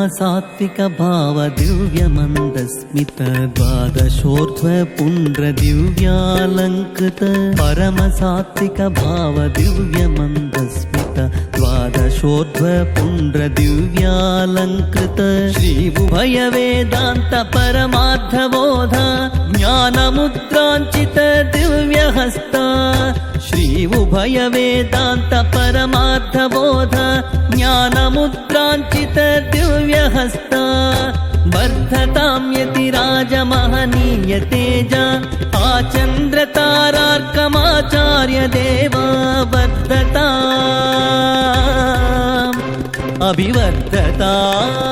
सात्विक भाव दिव्य मंदस्मित द्वादशोर्ध्व पुण्ड्र दिव्यालंकृत परम सात्विक भाव दिव्य मंदस्मित द्वादशोर्ध्व पुण्ड्र दिव्यालंकृत श्री उभय वेदांत परमार्थ बोध ज्ञान मुद्रांचित दिव्य हस्ता श्री उभय वेदांत परमार्थ बोध ज्ञान मुद्रांचित दिव्य हस्ता वर्धतां यतिराज महनीय तेज आचन्द्र तारार्कमाचार्य देवा वर्धताम् अभिवर्धताम्।